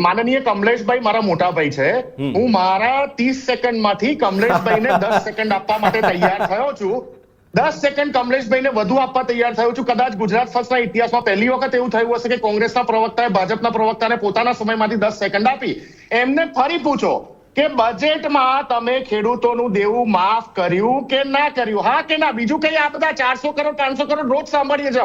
માનનીય કમલેશભાઈ મારા મોટા ભાઈ છે. હું મારા 30 સેકન્ડમાંથી કમલેશભાઈને 10 સેકન્ડ આપવા માટે તૈયાર થયો છું. 10 સેકન્ડ કમલેશભાઈને વધુ આપવા તૈયાર થયો છું. કદાચ ગુજરાત ફર્સ્ટના ઇતિહાસમાં પહેલી વખત એવું થયું હશે કે કોંગ્રેસના પ્રવક્તાએ ભાજપના પ્રવક્તાને પોતાના સમયમાંથી 10 સેકન્ડ આપી. એમને ફરી પૂછો કે બજેટમાં તમે ખેડૂતોનું દેવું માફ કર્યું કે ના કર્યું, હા કે ના? બીજું કઈ આ બધા 400 કરોડ 500 કરોડ રોજ સાંભળીએ છીએ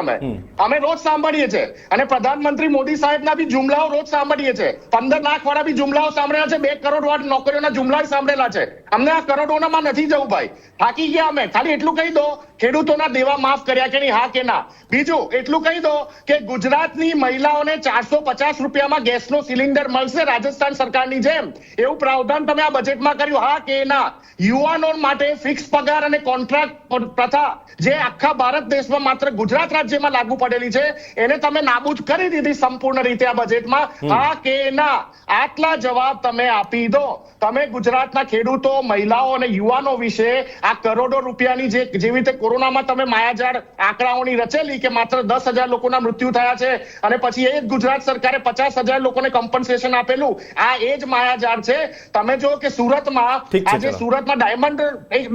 અમે રોજ સાંભળીએ છીએ. અને પ્રધાનમંત્રી મોદી સાહેબના બી જુમલાઓ રોજ સાંભળીએ છીએ. 15 લાખ વાળા બી જુમલાઓ સાંભળ્યા છે, 2 કરોડ વાળા નોકરીઓના જુમલા સાંભળેલા છે. અમને આ કરોડોનામાં નથી જવું ભાઈ, થાકી ગયા અમે. ખાલી એટલું કહી દો ખેડૂતોના દેવા માફ કર્યા કે નહીં, હા કે ના? બીજું એટલું કહી દો કે ગુજરાતની મહિલાઓને 450 રૂપિયામાં ગેસનો સિલિન્ડર મળશે રાજસ્થાન સરકારની જેમ. એવું પ્રાવધાન તમે આ બજેટમાં કર્યું, હા કે ના? યુવાનો માટે ફિક્સ પગાર અને કોન્ટ્રાક્ટ પ્રથા જે આખા ભારત દેશમાં માત્ર ગુજરાત રાજ્યમાં લાગુ પડેલી છે એને તમે નાબૂદ કરી દીધી સંપૂર્ણ રીતે આ બજેટમાં, હા કે ના? આટલા જવાબ તમે આપી દો. તમે ગુજરાતના ખેડૂતો, મહિલાઓ અને યુવાનો વિશે આ કરોડો રૂપિયાની જેવી રીતે કોરોનામાં તમે માયાજાળ આંકડાઓની રચેલી કે માત્ર 10,000 લોકોના મૃત્યુ થયા છે અને પછી એ જ ગુજરાત સરકારે 50,000 લોકોને કમ્પન્સેશન આપેલું, આ એ જ માયાજાળ છે. તમે જો કે સુરતમાં આજે સુરતમાં ડાયમંડ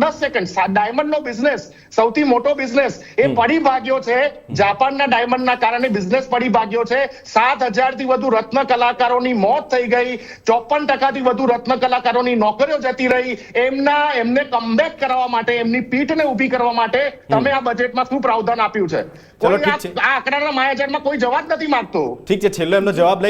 10 સેકન્ડ ડાયમંડનો બિઝનેસ સૌથી મોટો બિઝનેસ એ પડી ભાગ્યો છે. જાપાનના ડાયમંડના કારણે બિઝનેસ પડી ભાગ્યો છે. 7,000 થી વધુ રત્ન કલાકારોની મોત થઈ ગઈ. 54% થી વધુ રત્ન કલાકારોની નોકરીઓ જતી રહી. એમને કમબેક કરવા માટે, એમની પીઠને ઊભી કરવા માટે તમે આ બજેટમાં શું પ્રાવધાન આપ્યું છે? કોઈ આ આંકડાના માયાજાળમાં કોઈ જવાબ નથી માંગતો. ઠીક છે, છેલ્લો એમનો જવાબ લઈ